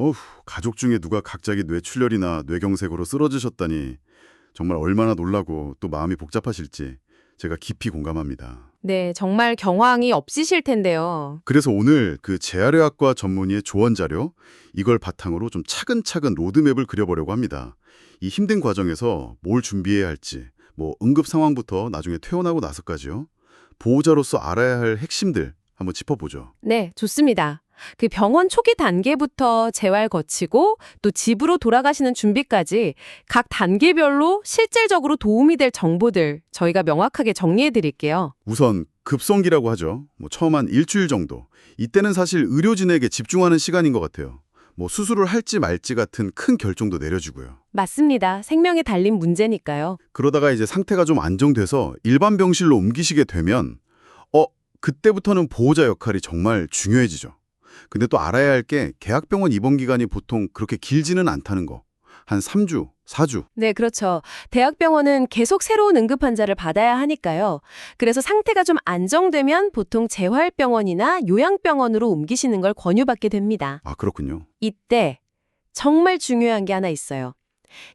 어후, 가족 중에 누가 갑자기 뇌출혈이나 뇌경색으로 쓰러지셨다니 정말 얼마나 놀라고 또 마음이 복잡하실지 제가 깊이 공감합니다. 네, 정말 경황이 없으실 텐데요. 그래서 오늘 그 재활의학과 전문의의 조언 자료 이걸 바탕으로 좀 차근차근 로드맵을 그려보려고 합니다. 이 힘든 과정에서 뭘 준비해야 할지, 뭐 응급 상황부터 나중에 퇴원하고 나서까지요. 보호자로서 알아야 할 핵심들 한번 짚어보죠. 네, 좋습니다. 그 병원 초기 단계부터 재활 거치고 또 집으로 돌아가시는 준비까지 각 단계별로 실질적으로 도움이 될 정보들 저희가 명확하게 정리해 드릴게요. 우선 급성기라고 하죠. 뭐 처음 한 일주일 정도. 이때는 사실 의료진에게 집중하는 시간인 것 같아요. 뭐 수술을 할지 말지 같은 큰 결정도 내려주고요. 맞습니다. 생명에 달린 문제니까요. 그러다가 이제 상태가 좀 안정돼서 일반 병실로 옮기시게 되면 그때부터는 보호자 역할이 정말 중요해지죠. 근데 또 알아야 할 게 계약병원 입원 기간이 보통 그렇게 길지는 않다는 거. 한 3주, 4주. 네, 그렇죠. 대학병원은 계속 새로운 응급 환자를 받아야 하니까요. 그래서 상태가 좀 안정되면 보통 재활병원이나 요양병원으로 옮기시는 걸 권유받게 됩니다. 아, 그렇군요. 이때 정말 중요한 게 하나 있어요.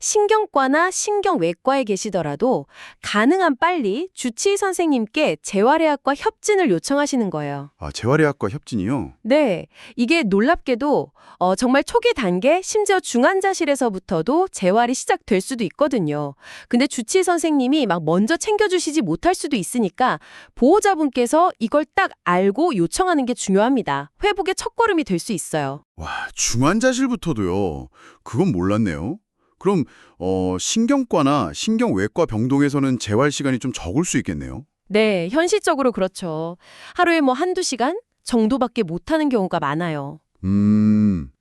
신경과나 신경외과에 계시더라도 가능한 빨리 주치의 선생님께 재활의학과 협진을 요청하시는 거예요. 아, 재활의학과 협진이요? 네, 이게 놀랍게도 정말 초기 단계, 심지어 중환자실에서부터도 재활이 시작될 수도 있거든요. 근데 주치의 선생님이 막 먼저 챙겨주시지 못할 수도 있으니까 보호자분께서 이걸 딱 알고 요청하는 게 중요합니다. 회복의 첫걸음이 될 수 있어요. 와, 중환자실부터도요. 그건 몰랐네요. 그럼 신경과나 신경외과 병동에서는 재활 시간이 좀 적을 수 있겠네요. 네, 현실적으로 그렇죠. 하루에 뭐 한두 시간 정도밖에 못하는 경우가 많아요.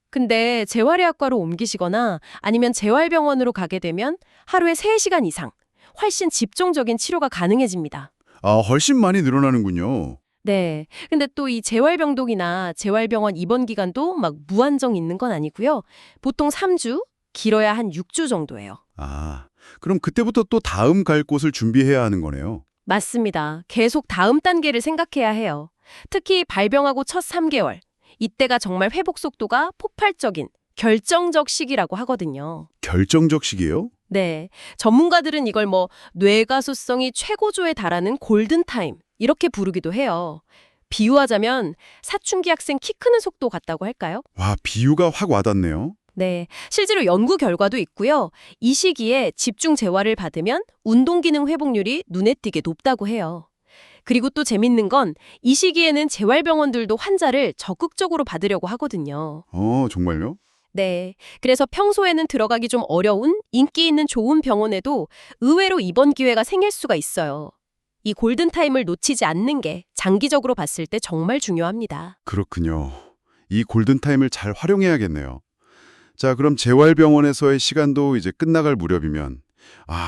근데 재활의학과로 옮기시거나 아니면 재활병원으로 가게 되면 하루에 3시간 이상 훨씬 집중적인 치료가 가능해집니다. 아, 훨씬 많이 늘어나는군요. 네. 근데 또 이 재활병동이나 재활병원 입원 기간도 막 무한정 있는 건 아니고요. 보통 3주, 길어야 한 6주 정도예요. 아, 그럼 그때부터 또 다음 갈 곳을 준비해야 하는 거네요. 맞습니다. 계속 다음 단계를 생각해야 해요. 특히 발병하고 첫 3개월. 이때가 정말 회복 속도가 폭발적인 결정적 시기라고 하거든요. 결정적 시기예요? 네. 전문가들은 이걸 뭐 뇌가소성이 최고조에 달하는 골든타임 이렇게 부르기도 해요. 비유하자면 사춘기 학생 키 크는 속도 같다고 할까요? 와, 비유가 확 와닿네요. 네. 실제로 연구 결과도 있고요. 이 시기에 집중 재활을 받으면 운동 기능 회복률이 눈에 띄게 높다고 해요. 그리고 또 재밌는 건 이 시기에는 재활병원들도 환자를 적극적으로 받으려고 하거든요. 정말요? 네. 그래서 평소에는 들어가기 좀 어려운 인기 있는 좋은 병원에도 의외로 입원 기회가 생길 수가 있어요. 이 골든타임을 놓치지 않는 게 장기적으로 봤을 때 정말 중요합니다. 그렇군요. 이 골든타임을 잘 활용해야겠네요. 자, 그럼 재활병원에서의 시간도 이제 끝나갈 무렵이면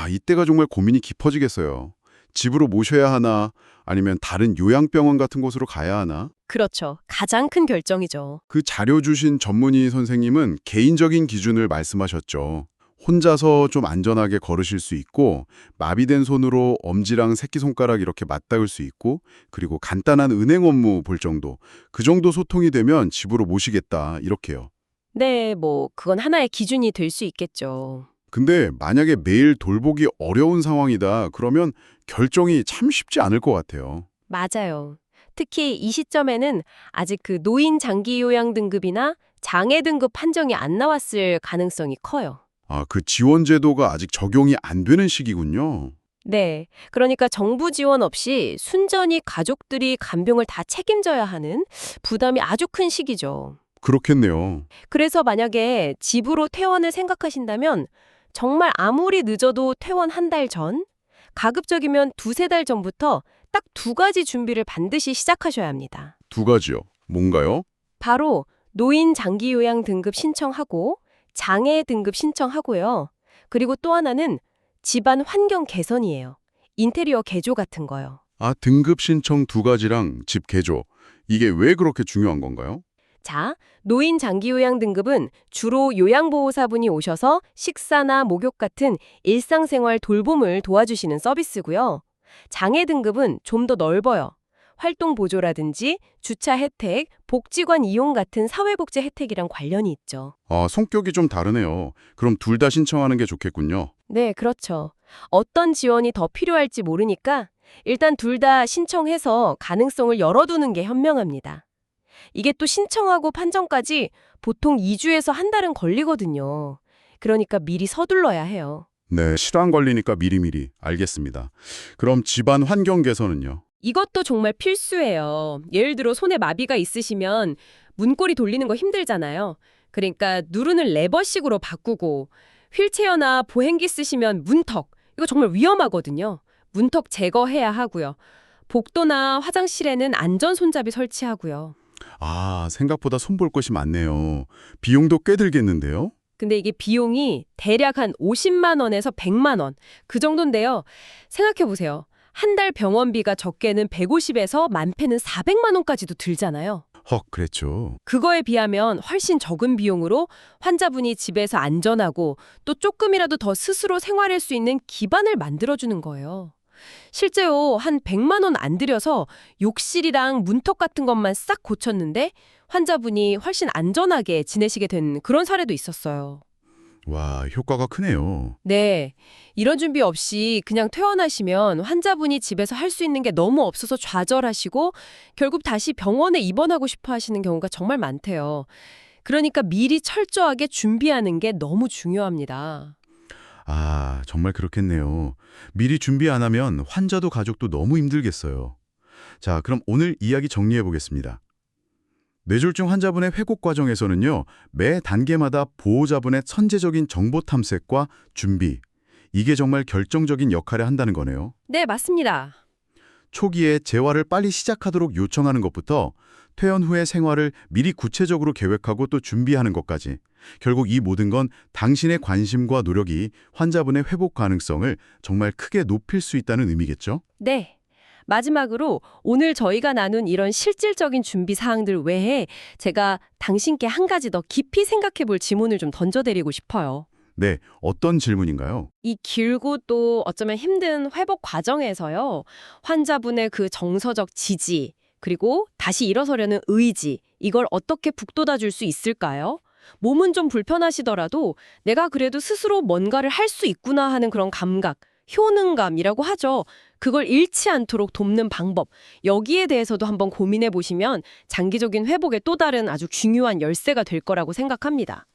이때가 정말 고민이 깊어지겠어요. 집으로 모셔야 하나 아니면 다른 요양병원 같은 곳으로 가야 하나? 그렇죠. 가장 큰 결정이죠. 그 자료 주신 전문의 선생님은 개인적인 기준을 말씀하셨죠. 혼자서 좀 안전하게 걸으실 수 있고 마비된 손으로 엄지랑 새끼손가락 이렇게 맞닿을 수 있고 그리고 간단한 은행 업무 볼 정도 그 정도 소통이 되면 집으로 모시겠다 이렇게요. 네, 뭐 그건 하나의 기준이 될 수 있겠죠. 근데 만약에 매일 돌보기 어려운 상황이다 그러면 결정이 참 쉽지 않을 것 같아요. 맞아요. 특히 이 시점에는 아직 그 노인 장기 요양 등급이나 장애 등급 판정이 안 나왔을 가능성이 커요. 그 지원 제도가 아직 적용이 안 되는 시기군요. 네. 그러니까 정부 지원 없이 순전히 가족들이 간병을 다 책임져야 하는 부담이 아주 큰 시기죠. 그렇겠네요. 그래서 만약에 집으로 퇴원을 생각하신다면 정말 아무리 늦어도 퇴원 한 달 전, 가급적이면 두세 달 전부터 딱 2가지 준비를 반드시 시작하셔야 합니다. 2가지요. 뭔가요? 바로 노인 장기 요양 등급 신청하고 장애 등급 신청하고요. 그리고 또 하나는 집안 환경 개선이에요. 인테리어 개조 같은 거요. 등급 신청 2가지랑 집 개조. 이게 왜 그렇게 중요한 건가요? 자, 노인 장기 요양 등급은 주로 요양보호사분이 오셔서 식사나 목욕 같은 일상생활 돌봄을 도와주시는 서비스고요. 장애 등급은 좀 더 넓어요. 활동 보조라든지 주차 혜택, 복지관 이용 같은 사회복지 혜택이랑 관련이 있죠. 성격이 좀 다르네요. 그럼 둘 다 신청하는 게 좋겠군요. 네, 그렇죠. 어떤 지원이 더 필요할지 모르니까 일단 둘 다 신청해서 가능성을 열어두는 게 현명합니다. 이게 또 신청하고 판정까지 보통 2주에서 한 달은 걸리거든요. 그러니까 미리 서둘러야 해요. 네, 실황 걸리니까 미리미리. 알겠습니다. 그럼 집안 환경 개선은요? 이것도 정말 필수예요. 예를 들어 손에 마비가 있으시면 문고리 돌리는 거 힘들잖아요. 그러니까 누르는 레버식으로 바꾸고 휠체어나 보행기 쓰시면 문턱, 이거 정말 위험하거든요. 문턱 제거해야 하고요. 복도나 화장실에는 안전 손잡이 설치하고요. 생각보다 손볼 곳이 많네요. 비용도 꽤 들겠는데요? 근데 이게 비용이 대략 한 50만 원에서 100만 원, 그 정도인데요. 생각해 보세요. 한 달 병원비가 적게는 150에서 많게는 400만 원까지도 들잖아요. 그랬죠. 그거에 비하면 훨씬 적은 비용으로 환자분이 집에서 안전하고 또 조금이라도 더 스스로 생활할 수 있는 기반을 만들어주는 거예요. 실제로 한 100만 원 안 들여서 욕실이랑 문턱 같은 것만 싹 고쳤는데 환자분이 훨씬 안전하게 지내시게 된 그런 사례도 있었어요. 와, 효과가 크네요. 네, 이런 준비 없이 그냥 퇴원하시면 환자분이 집에서 할 수 있는 게 너무 없어서 좌절하시고 결국 다시 병원에 입원하고 싶어 하시는 경우가 정말 많대요. 그러니까 미리 철저하게 준비하는 게 너무 중요합니다. 정말 그렇겠네요. 미리 준비 안 하면 환자도 가족도 너무 힘들겠어요. 자, 그럼 오늘 이야기 정리해 보겠습니다. 뇌졸중 환자분의 회복 과정에서는요, 매 단계마다 보호자분의 천재적인 정보 탐색과 준비, 이게 정말 결정적인 역할을 한다는 거네요. 네, 맞습니다. 초기에 재활을 빨리 시작하도록 요청하는 것부터 퇴원 후의 생활을 미리 구체적으로 계획하고 또 준비하는 것까지, 결국 이 모든 건 당신의 관심과 노력이 환자분의 회복 가능성을 정말 크게 높일 수 있다는 의미겠죠? 네. 마지막으로 오늘 저희가 나눈 이런 실질적인 준비 사항들 외에 제가 당신께 한 가지 더 깊이 생각해 볼 질문을 좀 던져드리고 싶어요. 네, 어떤 질문인가요? 이 길고 또 어쩌면 힘든 회복 과정에서요. 환자분의 그 정서적 지지, 그리고 다시 일어서려는 의지, 이걸 어떻게 북돋아 줄 수 있을까요? 몸은 좀 불편하시더라도 내가 그래도 스스로 뭔가를 할 수 있구나 하는 그런 감각, 효능감이라고 하죠. 그걸 잃지 않도록 돕는 방법, 여기에 대해서도 한번 고민해 보시면 장기적인 회복의 또 다른 아주 중요한 열쇠가 될 거라고 생각합니다.